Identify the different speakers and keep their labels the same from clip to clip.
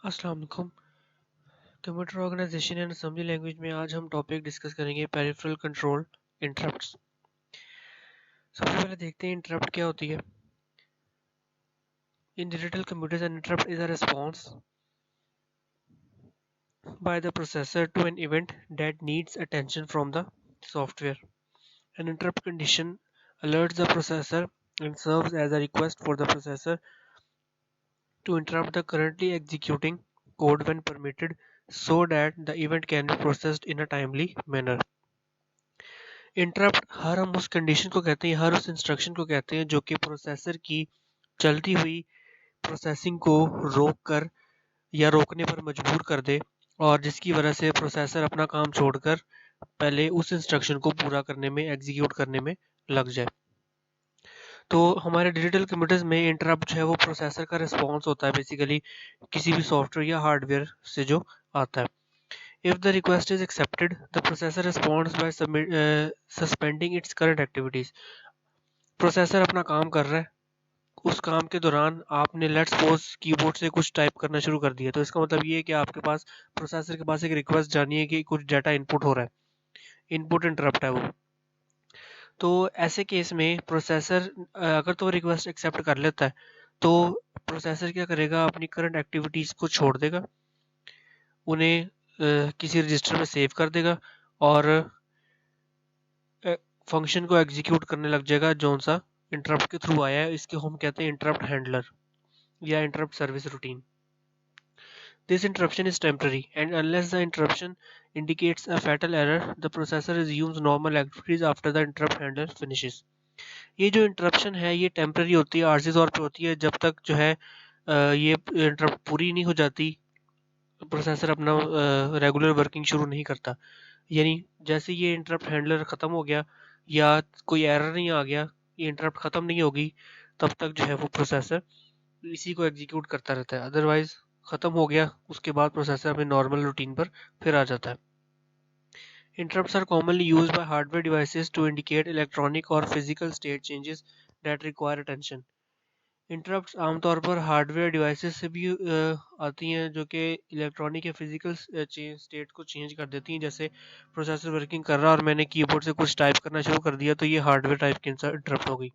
Speaker 1: अस्सलाम वालेकुम। Computer organization and assembly language में आज हम टॉपिक डिस्कस करेंगे पेरिफेरल कंट्रोल इंटरप्ट्स। सबसे पहले देखते हैं इंटरप्ट क्या होती है। In digital computers an interrupt is a response by the processor to an event that needs attention from the software. An interrupt condition alerts the processor and serves as a request for the processor to interrupt the currently executing code when permitted so that the event can be processed in a timely manner. Interrupt हर हम उस condition को कहते हैं, हर उस instruction को कहते हैं जो कि प्रोसेसर की चलती हुई प्रोसेसिंग को रोक कर या रोकने पर मजबूर कर दे और जिसकी वजह से प्रोसेसर अपना काम छोड़कर पहले उस इंस्ट्रक्शन को पूरा करने में एग्जीक्यूट करने में लग जाए। तो हमारे डिजिटल कंप्यूटर्स में इंटरप्ट जो है वो प्रोसेसर का रिस्पॉन्स होता है, बेसिकली किसी भी सॉफ्टवेयर या हार्डवेयर से जो आता है। If the request is accepted, the processor responds by suspending its current activities. Processor अपना काम कर रहा है, उस काम के दौरान आपने लेट्स सपोज कीबोर्ड से कुछ टाइप करना शुरू कर दिया, तो इसका मतलब ये है कि आपके पास प्रोसेसर के पास एक रिक्वेस्ट जानी है कि कुछ डाटा इनपुट हो रहा है, इनपुट इंटरप्ट है वो। तो ऐसे केस में प्रोसेसर अगर तो रिक्वेस्ट एक्सेप्ट कर लेता है तो प्रोसेसर क्या करेगा, अपनी करंट एक्टिविटीज़ को छोड़ देगा, उन्हें किसी रजिस्टर में सेव कर देगा और फंक्शन को एग्जीक्यूट करने लग जाएगा जो सा इंटरप्ट के थ्रू आया है। इसके हम कहते हैं इंटरप्ट हैंडलर या interrupt service routine. This interruption is temporary, and unless the interruption indicates a fatal error, the processor resumes normal activities after the interrupt handler finishes. ये जो इंटरप्शन है ये टेम्पररी होती है, आर्जी तौर पे होती है, जब तक जो है ये इंटरप्ट पूरी नहीं हो जाती प्रोसेसर अपना रेगुलर वर्किंग शुरू नहीं करता। यानी जैसे ये इंटरप्ट हैंडलर ख़त्म हो गया या कोई एरर नहीं आ गया, ये इंटरप्ट ख़त्म नहीं होगी, तब तक जो है वो प्रोसेसर इसी को एग्जीक्यूट करता रहता है। अदरवाइज ख़त्म हो गया उसके बाद प्रोसेसर अपने नॉर्मल रूटीन पर फिर आ जाता है। Interrupts are commonly used by hardware devices to indicate electronic or physical state changes that require attention. Interrupts आमतौर पर हार्डवेयर डिवाइसेस से भी आती हैं जो कि इलेक्ट्रॉनिक या फिजिकल स्टेट को चेंज कर देती हैं। जैसे प्रोसेसर वर्किंग कर रहा है और मैंने कीबोर्ड से कुछ टाइप करना शुरू कर दिया, तो ये हार्डवेयर टाइप की इंटरप्ट हो गई।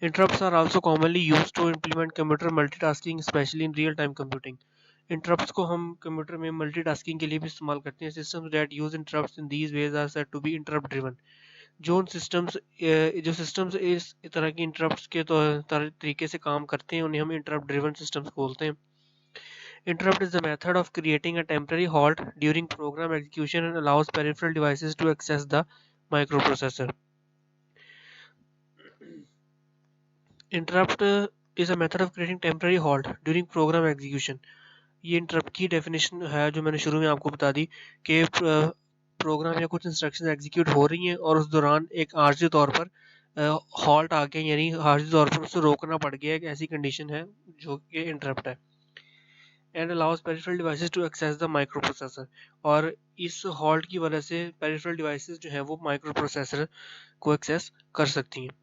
Speaker 1: Interrupts are also commonly used to implement computer multitasking especially in real time computing. Interrupts को हम कंप्यूटर में मल्टीटास्किंग के लिए भी इस्तेमाल करते हैं। Systems that use interrupts in these ways are said to be interrupt driven. जो सिस्टम्स इस तरह की इंटरप्ट्स के तरीके से काम करते हैं उन्हें हम इंटरप्ट ड्रिवन सिस्टम्स बोलते हैं। Interrupt is the method of creating a temporary halt during program execution and allows peripheral devices to access the microprocessor. Interrupt is a method of creating temporary halt during program execution. ये interrupt की definition है जो मैंने शुरू में आपको बता दी कि प्रोग्राम या कुछ इंस्ट्रक्शन एग्जीक्यूट हो रही हैं और उस दौरान एक आर्जी तौर पर हॉल्ट आ गया, यानी आर्जी तौर पर उसे रोकना पड़ गया। एक ऐसी कंडीशन है जो कि इंटरप्ट है। And allows peripheral devices to access the micro processor, और इस हॉल्ट की वजह से पेरिफेरल डिवाइसेस जो है वो माइक्रो प्रोसेसर को एक्सेस कर सकती हैं।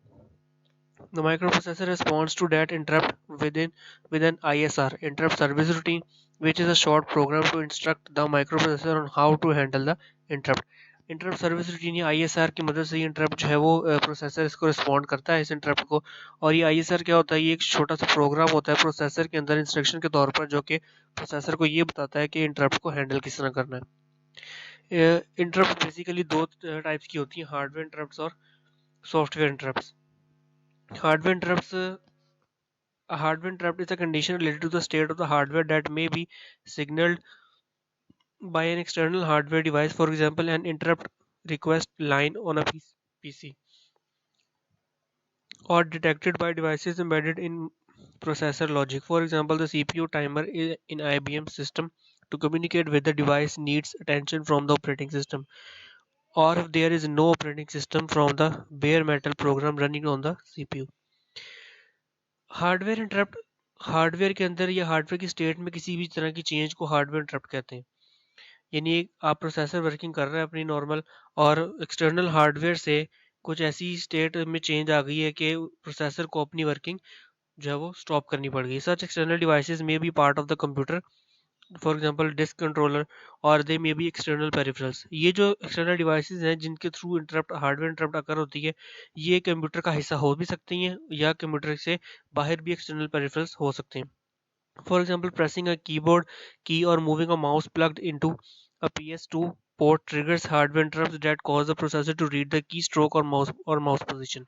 Speaker 1: The microprocessor responds to that interrupt with an ISR, interrupt service routine, which is a short program to instruct the microprocessor on how to handle the interrupt. Interrupt service routine या ISR की मदद से ये interrupt जो है वो processor इसको respond करता है इस इंटरप्ट को। और ये ISR क्या होता है, ये एक छोटा सा प्रोग्राम होता है प्रोसेसर के अंदर इंस्ट्रक्शन के तौर पर, जो कि प्रोसेसर को ये बताता है कि इंटरप्ट को हैंडल किस तरह करना है। इंटरप्ट बेसिकली दो टाइप्स की होती हैं, हार्डवेयर इंटरप्ट्स और software interrupts. Hardware interrupts. A hardware interrupt is a condition related to the state of the hardware that may be signaled by an external hardware device, for example, an interrupt request line on a PC, or detected by devices embedded in processor logic. For example, the CPU timer in IBM system to communicate with the device needs attention from the operating system, or if there is no operating system, from the bare metal program running on the CPU. Hardware interrupt hardware के अंदर या hardware की state में किसी भी तरह की change को हार्डवेयर इंटरप्ट कहते हैं। यानी आप प्रोसेसर वर्किंग कर रहे हैं अपनी नॉर्मल, और एक्सटर्नल हार्डवेयर से कुछ ऐसी स्टेट में चेंज आ गई है कि प्रोसेसर को अपनी वर्किंग जो है वो स्टॉप करनी पड़ गई। Such external devices may be part of the computer for example disk controller और they may be external peripherals. ये जो एक्सटर्नल डिवाइसेस हैं जिनके through interrupt hardware interrupt occur होती है, ये कंप्यूटर का हिस्सा हो भी सकती हैं या कंप्यूटर से बाहर भी एक्सटर्नल पेरिफेरल्स हो सकते हैं। For example, pressing a keyboard key or moving a mouse plugged into a PS2 port triggers hardware interrupts that cause the processor to read the keystroke or mouse position.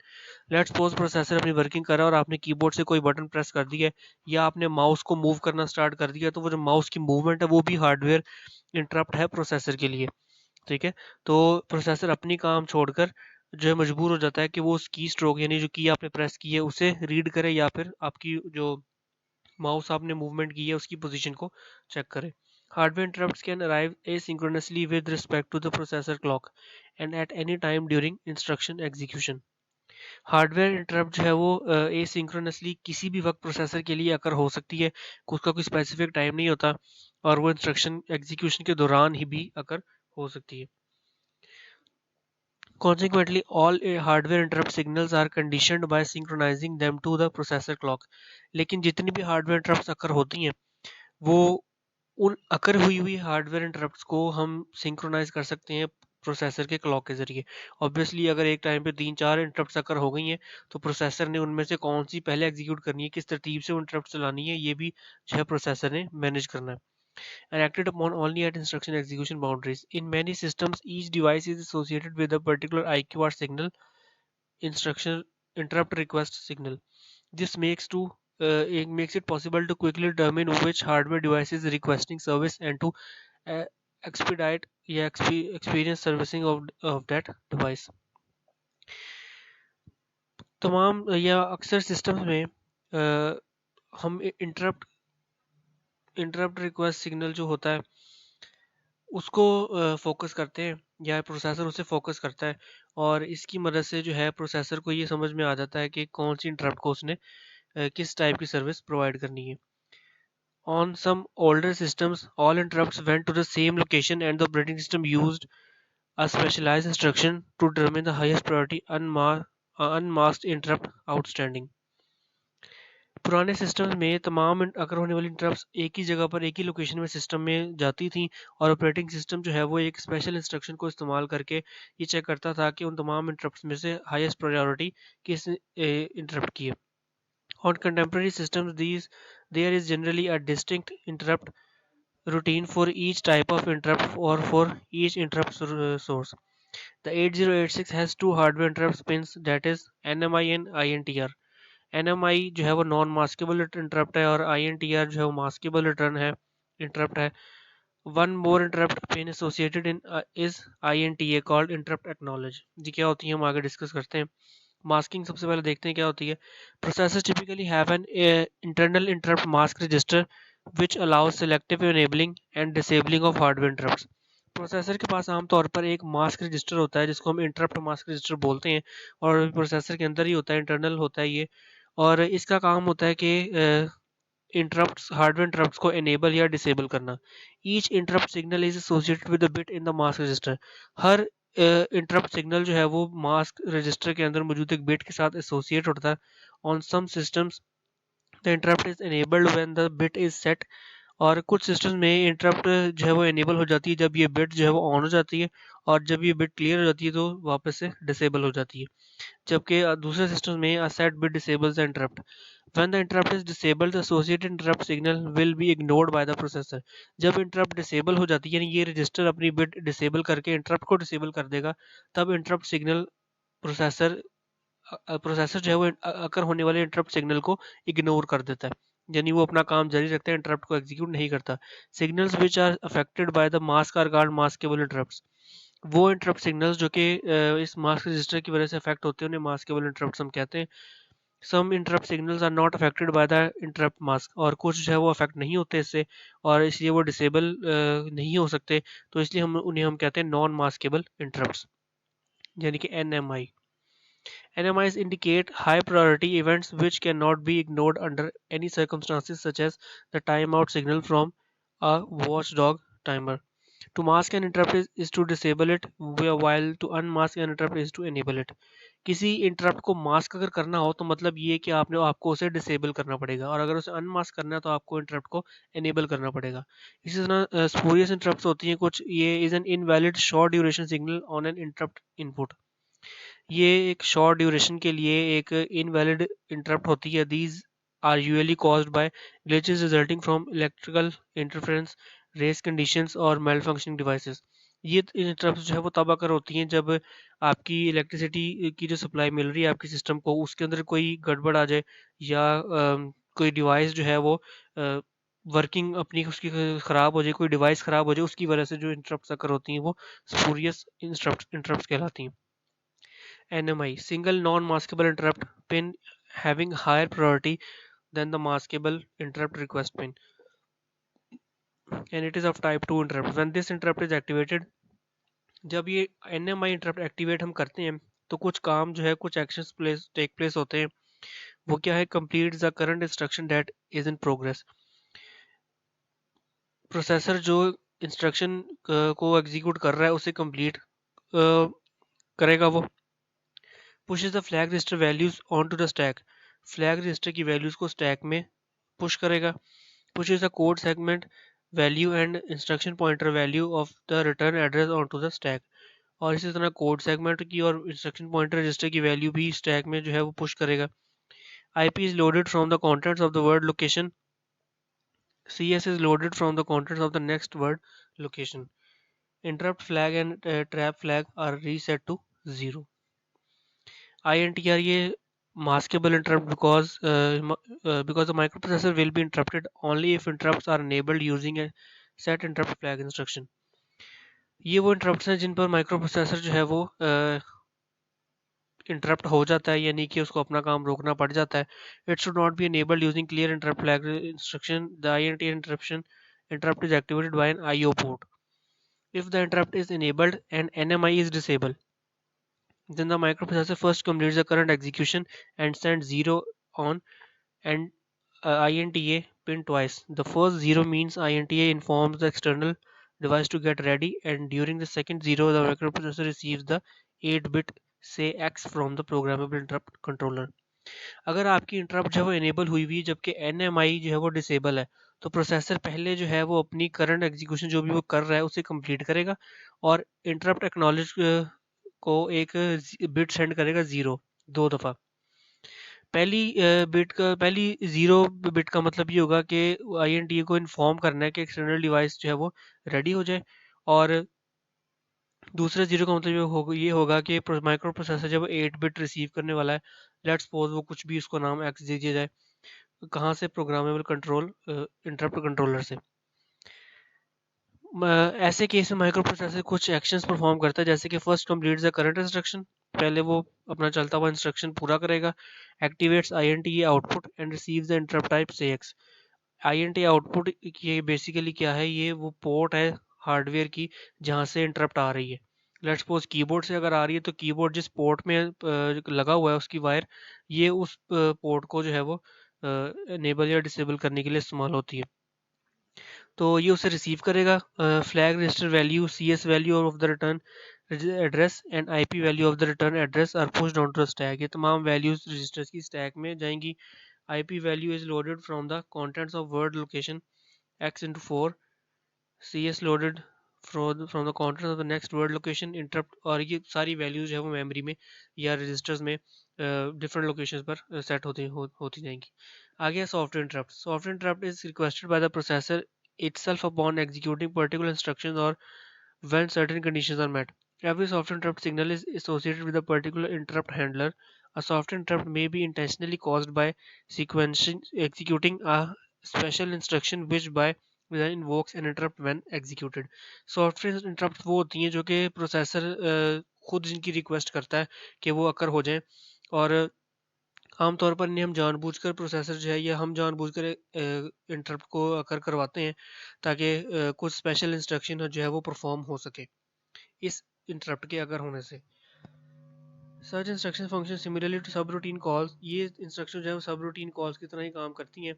Speaker 1: Let's suppose processor अपनी working कर रहा है और आपने keyboard से कोई button press कर दिया है या आपने माउस को मूव करना स्टार्ट कर दिया, तो वो जो माउस की मूवमेंट है वो भी हार्डवेयर इंटरप्ट है प्रोसेसर के लिए। ठीक है, तो प्रोसेसर अपनी काम छोड़कर जो है मजबूर हो जाता है कि वो उस की स्ट्रोक यानी जो की आपने प्रेस की है उसे रीड करे या फिर आपकी जो माउस आपने मूवमेंट की है उसकी पोजीशन को चेक करें। Hardware interrupts can arrive asynchronously with respect to the processor clock and at any time during instruction execution. Hardware interrupt जो है वो asynchronously किसी भी वक्त प्रोसेसर के लिए अकर हो सकती है, उसका कोई स्पेसिफिक टाइम नहीं होता और वो इंस्ट्रक्शन एग्जीक्यूशन के दौरान ही भी अकर हो सकती है। Consequently, all hardware interrupt signals are conditioned by synchronizing them to the processor clock. लेकिन जितनी भी हार्डवेयर इंटरप्ट्स अकर होती हैं वो उन अकर हुई हुई हार्डवेयर इंटरप्ट्स को हम सिंक्रोनाइज कर सकते हैं प्रोसेसर के क्लॉक के जरिए। ऑब्वियसली अगर एक टाइम पे 3-4 इंटरप्ट्स अकर हो गई हैं तो प्रोसेसर ने उनमें से कौन सी पहले एग्जीक्यूट करनी है, किस तरतीब से वो इंटरप्ट चलानी है, ये भी जो है प्रोसेसर ने मैनेज करना है। And acted upon only at instruction execution boundaries. In many systems, each device is associated with a particular IQR signal, instruction interrupt request signal. This it makes it possible to quickly determine which hardware device is requesting service and to uh, expedite या experience servicing of that device. तमाम या अक्सर systems में हम interrupt request signal जो होता है उसको फोकस करते हैं या प्रोसेसर उसे फोकस करता है और इसकी मदद से जो है प्रोसेसर को ये समझ में आ जाता है कि कौन सी इंटरप्ट को उसने किस टाइप की सर्विस प्रोवाइड करनी है। On some older systems, all interrupts went to the same location and the operating system used a specialized instruction to determine the highest priority unmasked interrupt outstanding. पुराने system में तमाम अगर होने वाली interrupts एक ही जगह पर एक ही लोकेशन में सिस्टम में जाती थी और ऑपरेटिंग सिस्टम जो है वो एक स्पेशल इंस्ट्रक्शन को इस्तेमाल करके ये चेक करता था कि उन तमाम इंटरप्ट्स में से हाईएस्ट प्रायोरिटी किस इंटरप्ट की है। On contemporary systems, there is generally a distinct interrupt routine for each type of interrupt or for each interrupt source. The 8086 has two hardware interrupt pins, that is NMI and INTR. NMI जो है वो non maskable interrupt है और INTR जो है वो maskable return है interrupt है। One more interrupt pin associated in is INTA called interrupt acknowledge. जी क्या होती है हम आगे डिस्कस करते हैं। मास्किंग सबसे पहले देखते हैं क्या होती है। Processors typically have an internal interrupt mask register which allows selective enabling and disabling of hardware interrupts. Processor के पास आमतौर पर एक मास्क रजिस्टर होता है जिसको हम इंटरप्ट मास्क रजिस्टर बोलते हैं और प्रोसेसर के अंदर ही होता है, इंटरनल होता है ये। और इसका काम होता है कि इंटरप्ट्स हार्डवेयर इंटरप्ट्स को एनेबल या डिसेबल करना। Each interrupt signal is associated with the bit in the mask register. Her interrupt signal जो है वो मास्क रजिस्टर के अंदर मौजूद एक बिट के साथ एसोसिएट होता है। On some systems the interrupt is enabled when the bit is set. और कुछ सिस्टम में इंटरप्ट जो है वो एनेबल हो जाती है जब ये बिट जो है वो ऑन हो जाती है और जब ये बिट क्लियर हो जाती है तो वापस से डिसेबल हो जाती है। जबकि दूसरे सिस्टम में a set bit disables the interrupt. When the interrupt is disabled, the associated interrupt signal will be ignored by the processor. जब interrupt disable हो जाती है यानी ये रजिस्टर अपनी बिट डिसेबल करके इंटरप्ट को डिसेबल कर देगा, तब इंटरप्ट सिग्नल प्रोसेसर प्रोसेसर जो है वो अकर होने वाले इंटरप्ट सिग्नल को इग्नोर कर देता है, यानी वो अपना काम जारी रखता है, इंटरप्ट को एग्जीक्यूट नहीं करता। Signals which are affected by the mask are called maskable interrupts. वो इंटरप्ट सिग्नल्स जो कि इस मास्क रजिस्टर की वजह से अफेक्ट होते हैं उन्हें मास्केबल इंटरप्ट्स हम कहते हैं। Some interrupt signals are not affected by the interrupt mask, और कुछ जो है वो अफेक्ट नहीं होते इससे और इसलिए वो डिसेबल नहीं हो सकते, तो इसलिए हम कहते हैं नॉन मास्केबल इंटरप्ट्स यानी कि NMI। NMIs indicate high priority events which cannot be ignored under any circumstances, such as the timeout signal from a watchdog timer. To mask an interrupt is to disable it, while to unmask an interrupt is to enable it. किसी interrupt को mask अगर करना हो तो मतलब ये कि आपको उसे डिसेबल करना पड़ेगा, और अगर उसे अनमास्क करना है तो आपको इंटरप्ट को एनेबल करना पड़ेगा। इसी तरह स्पूरियस इंटरप्ट्स होती हैं कुछ, ये is an invalid short duration signal on an interrupt input. ये एक शॉर्ट ड्यूरेशन के लिए एक इनवैलिड इंटरप्ट होती है। These are usually caused by glitches resulting from electrical interference, race conditions और मेल फंक्शनिंग डिवाइसेस। ये इंटरप्ट जो है वो तब अकर होती हैं जब आपकी इलेक्ट्रिसिटी की जो सप्लाई मिल रही है आपकी सिस्टम को, उसके अंदर कोई गड़बड़ आ जाए, या कोई डिवाइस जो है वो वर्किंग अपनी उसकी ख़राब हो जाए, कोई डिवाइस ख़राब हो जाए, उसकी वजह से जो इंटरप्ट्स अकर होती हैं वो स्पूरियस इंटरप्ट्स कहलाती हैं। NMI, single non-maskable interrupt pin having higher priority than the maskable interrupt request pin, and it is of type 2 interrupt. When this interrupt is activated, जब ये NMI interrupt activate हम करते हैं तो कुछ काम जो है, कुछ actions take place होते हैं। वो क्या है? Complete the current instruction that is in progress. Processor जो इंस्ट्रक्शन को एग्जीक्यूट कर रहा है उसे कंप्लीट करेगा वो। pushes the flag register values onto the stack, flag register की वैल्यूज को स्टैक में पुश करेगा। pushes the code segment value and instruction pointer value of the return address onto the stack, और इसी तरह कोड सेगमेंट की और instruction pointer register की वैल्यू भी स्टैक में जो है वो पुश करेगा। IP is loaded from the contents of the word location, CS is loaded from the contents of the next word location. Interrupt flag and trap flag are reset to 0. INTR ये maskable interrupt because the microprocessor will be interrupted only if interrupts are enabled using a set interrupt flag instruction. ये वो interrupts हैं जिन पर microprocessor जो है वो interrupt हो जाता है, यानी कि उसको अपना काम रोकना पड़ जाता है। It should not be enabled using clear interrupt flag instruction. The INTR interrupt is activated by an IO port. If the interrupt is enabled and NMI is disabled, then the microprocessor first completes the current execution and sends 0 on and INTA pin twice. The first 0 means INTA informs the external device to get ready, and during the second 0 the microprocessor receives the 8-bit say X from the programmable interrupt controller. अगर आपकी interrupt जो है वो enable हुई हुई है जबकि NMI जो है वो डिसेबल है, तो प्रोसेसर पहले जो है वो अपनी करंट एग्जीक्यूशन जो भी वो कर रहा है उसे कंप्लीट करेगा, और इंटरप्ट एक्नॉलेज को एक बिट सेंड करेगा 0 दो दफ़ा। पहली 0 बिट का मतलब ये होगा कि INTA को इन्फॉर्म करना है कि एक्सटर्नल डिवाइस जो है वो रेडी हो जाए, और दूसरे 0 का मतलब ये होगा कि माइक्रो प्रोसेसर जब 8 बिट रिसीव करने वाला है, लेट्स सपोज वो कुछ भी उसको नाम एक्स दे दिया जाए, कहाँ से? प्रोग्रामेबल कंट्रोल इंटरप्ट कंट्रोलर से। ऐसे केस में माइक्रो प्रोसेसर कुछ एक्शंस परफॉर्म करता है, जैसे कि first complete the current instruction, पहले वो अपना चलता हुआ इंस्ट्रक्शन पूरा करेगा। Activates INTA output and receives the interrupt type CX। INTA output ये बेसिकली क्या है? ये वो पोर्ट है हार्डवेयर की जहाँ से इंटरप्ट आ रही है। लेट्स सपोज कीबोर्ड से अगर आ रही है तो कीबोर्ड जिस पोर्ट में लगा हुआ है उसकी वायर, ये उस पोर्ट को जो है वो इनेबल या डिसेबल करने के लिए इस्तेमाल होती है। तो ये उसे रिसीव करेगा। Flag register value, CS value of the return address and IP value of the return address are pushed on to the stack. ये तमाम वैल्यूज रजिस्टर्स की स्टैक में जाएंगी। IP value is loaded from the contents of word location X into 4, CS loaded from the contents of the next word location interrupt, और ये सारी values जो है वो मेमोरी में या रजिस्टर्स में डिफरेंट लोकेशंस पर सेट होती जाएंगी। आगे software interrupt. Software interrupt is requested bye the processor itself upon executing particular instructions or when certain conditions are met. Every software interrupt signal is associated with a particular interrupt handler. A software interrupt may be intentionally caused by sequencing executing a special instruction which by design invokes an interrupt when executed. Software interrupt वो होती हैं जो कि processor खुद जिनकी request करता है कि वो अकर हो जाएं, और आमतौर पर इन्हें हम जानबूझकर प्रोसेसर जो है या हम जानबूझकर इंटरप्ट को अकर करवाते हैं ताकि कुछ स्पेशल इंस्ट्रक्शन जो है वो परफॉर्म हो सके इस इंटरप्ट के अगर होने से। सर्च instruction function similarly to sub routine calls, ये इंस्ट्रक्शन जो है वो सब रूटीन कॉल्स की तरह ही काम करती हैं,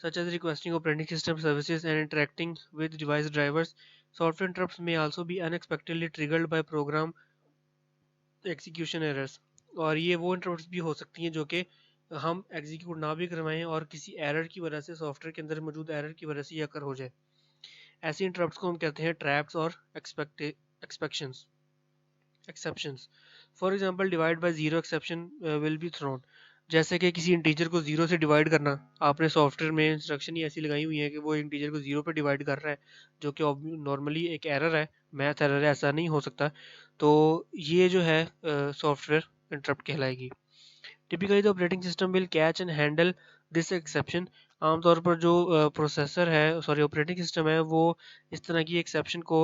Speaker 1: such as requesting operating system services and interacting with device drivers, Software interrupts may also be unexpectedly triggered by program execution errors. और ये वो इंटरप्ट्स भी हो सकती हैं जो कि हम एग्जीक्यूट ना भी करवाएं और किसी एरर की वजह से, सॉफ्टवेयर के अंदर मौजूद एरर की वजह से ये अकर हो जाए। ऐसी इंटरप्ट्स को हम कहते हैं ट्रैप्स और expectations exceptions. For example, divide by zero exception will be thrown. जैसे कि किसी इंटीजर को जीरो से डिवाइड करना, आपने सॉफ्टवेयर में इंस्ट्रक्शन ही ऐसी लगाई हुई है कि वो इंटीजर को जीरो पे डिवाइड कर रहा है, जो कि नॉर्मली एक एरर है, मैथ एरर है, ऐसा नहीं हो सकता। तो ये जो है सॉफ्टवेयर इंटरप्ट कहलाएगी। Typically the operating system will catch and handle this exception. आमतौर पर जो प्रोसेसर है, सॉरी ऑपरेटिंग सिस्टम है, वो इस तरह की एक्सेप्शन को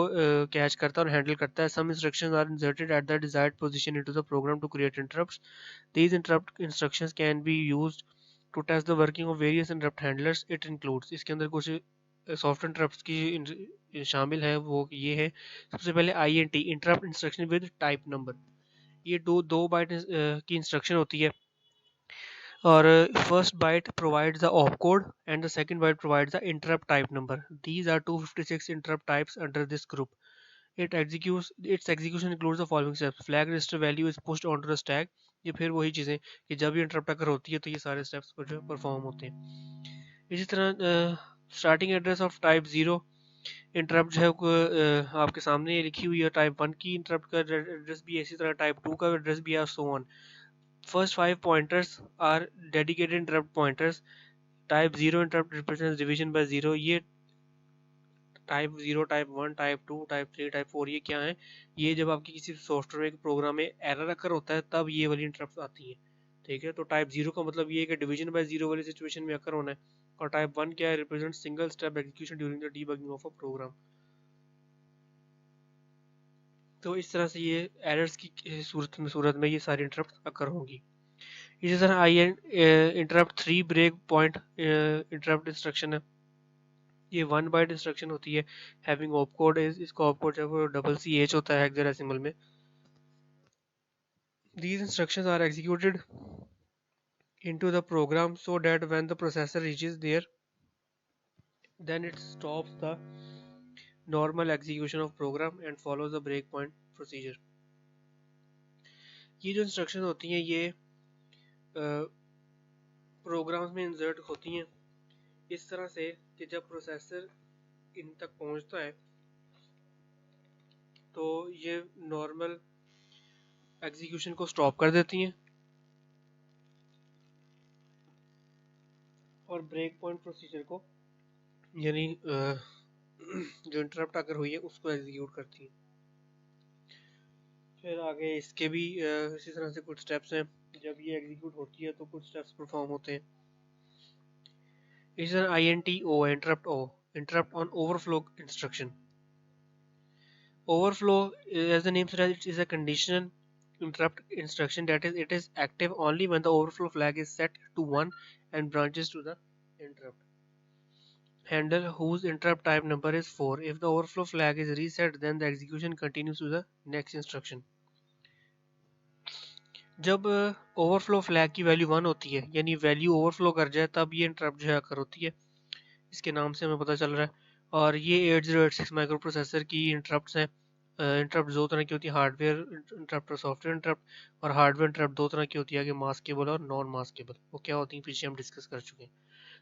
Speaker 1: कैच करता है और हैंडल करता है। Some instructions are inserted at the desired position into the program to create interrupts. These interrupt instructions can be used to test the working of various interrupt handlers. It includes, इसके अंदर कुछ soft interrupts की शामिल है, वो ये है। सबसे पहले INT, interrupt instruction with type number. ये दो बाइट की इंस्ट्रक्शन होती है, और first byte provides the opcode and the second byte provides the interrupt type number. These are 256 interrupt types under this group. Its execution includes the following steps. Flag register value is pushed onto the stack. ये फिर वही चीज़ें कि जब ये interrupt अगर होती है तो ये सारे स्टेप्स पर जो परफॉर्म होते हैं। इसी तरह starting address of type zero interrupt जो है आपके सामने ये लिखी हुई है। टाइप वन की इंटरप्ट का एड्रेस भी है, इसी तरह टाइप टू का एड्रेस भी है, so on. First five pointers are dedicated interrupt pointers. Type 0 interrupt represents division by 0. ये type 0, type 1, type 2, type 3, type 4 ये क्या है? ये जब आपकी किसी सॉफ्टवेयर के प्रोग्राम में एरर अकर होता है तब ये वाली इंटरप्ट आती हैं। ठीक है, तो टाइप 0 का मतलब ये है कि डिवीजन बाय 0 वाली सिचुएशन में अकर होना है। और टाइप 1 क्या है? Represent single step execution during the debugging of a program. तो इस तरह से ये एरर्स की सूरत में ये सारी इंटरप्ट अकर होंगी। इसी तरह आई interrupt 3 break point interrupt instruction है। ये 1 बाइट इंस्ट्रक्शन होती है, हैविंग ऑपकोड। इसका ऑपकोड जो है वो CC होता है हेक्साडेसिमल में। These instructions are executed into the program so that when the processor reaches there, then it stops the normal execution of program and follows the breakpoint procedure. ये जो instruction होती हैं ये प्रोग्राम्स में insert होती हैं इस तरह से कि जब प्रोसेसर इन तक पहुंचता है तो ये नॉर्मल एग्जीक्यूशन को स्टॉप कर देती हैं और ब्रेक पॉइंट प्रोसीजर को, यानी जो इंटरप्ट अगर हुई है उसको एग्जीक्यूट करती हैं। फिर आगे इसके भी इसी तरह से कुछ स्टेप्स हैं। जब ये एग्जीक्यूट होती है तो कुछ स्टेप्स परफॉर्म होते हैं। इसी तरह INTO, interrupt on overflow instruction. Overflow, as the name suggests, is a conditional interrupt instruction. That is, it is active only when the overflow flag is set to 1 and branches to the interrupt handler whose interrupt type number is 4. If the overflow flag is reset, then the execution continues to the next instruction. जब overflow flag की value 1 होती है, यानी value overflow कर जाए, तब ये interrupt जो है अकर होती है। इसके नाम से हमें पता चल रहा है। और ये 8086 माइक्रो प्रोसेसर की इंटरप्ट्स हैं। इंटरप्ट दो तरह की होती है, हार्डवेयर इंटरप्ट और सॉफ्टवेयर इंटरप्ट। और हार्डवेयर इंटरप्ट दो तरह की होती है, मास्केबल और नॉन मास्केबल। वो क्या होती हैं पीछे हम डिस्कस कर चुके हैं।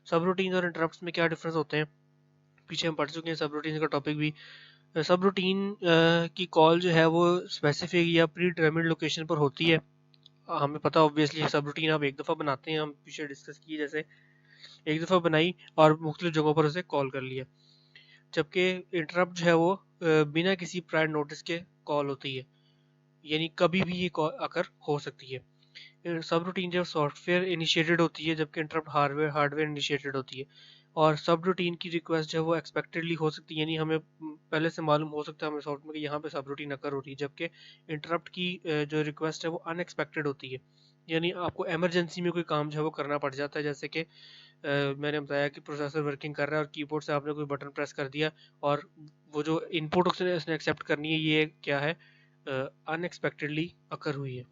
Speaker 1: सब रूटीन और इंटरप्ट्स में क्या डिफरेंस होते हैं पीछे हम पढ़ चुके हैं। सब रूटीन का टॉपिक भी। सब रूटीन की कॉल जो है वो स्पेसिफिक या प्री डिटरमिन्ड लोकेशन पर होती है। हमें पता ऑब्वियसली सब रूटीन आप एक दफ़ा बनाते हैं, हम पीछे डिस्कस किए जैसे एक दफ़ा बनाई और मुख्तलिफ जगहों पर उसे कॉल कर लिया। जबकि इंटरप्ट जो है वो बिना किसी प्रायर नोटिस के कॉल होती है, यानी कभी भी ये कॉल आकर हो सकती है। सब रूटीन जब सॉफ्टवेयर इनिशिएटेड होती है, जबकि इंटरप्ट हार्डवेयर इनिशिएटेड होती है। और सब रूटीन की रिक्वेस्ट जो है वो एक्सपेक्टेडली हो सकती है, यानी हमें पहले से मालूम हो सकता है हमें सॉफ्टवेयर में कि यहाँ पे सब रूटीन अकर हो रही है। जबकि इंटरप्ट की जो रिक्वेस्ट है वो अनएक्सपेक्टेड होती है, यानी आपको एमरजेंसी में कोई काम जो है वो करना पड़ जाता है। जैसे कि मैंने बताया कि प्रोसेसर वर्किंग कर रहा है और कीबोर्ड से आपने कोई बटन प्रेस कर दिया और वो जो इनपुट उसने एक्सेप्ट करनी है ये क्या है, अनएक्सपेक्टेडली अकर हुई है।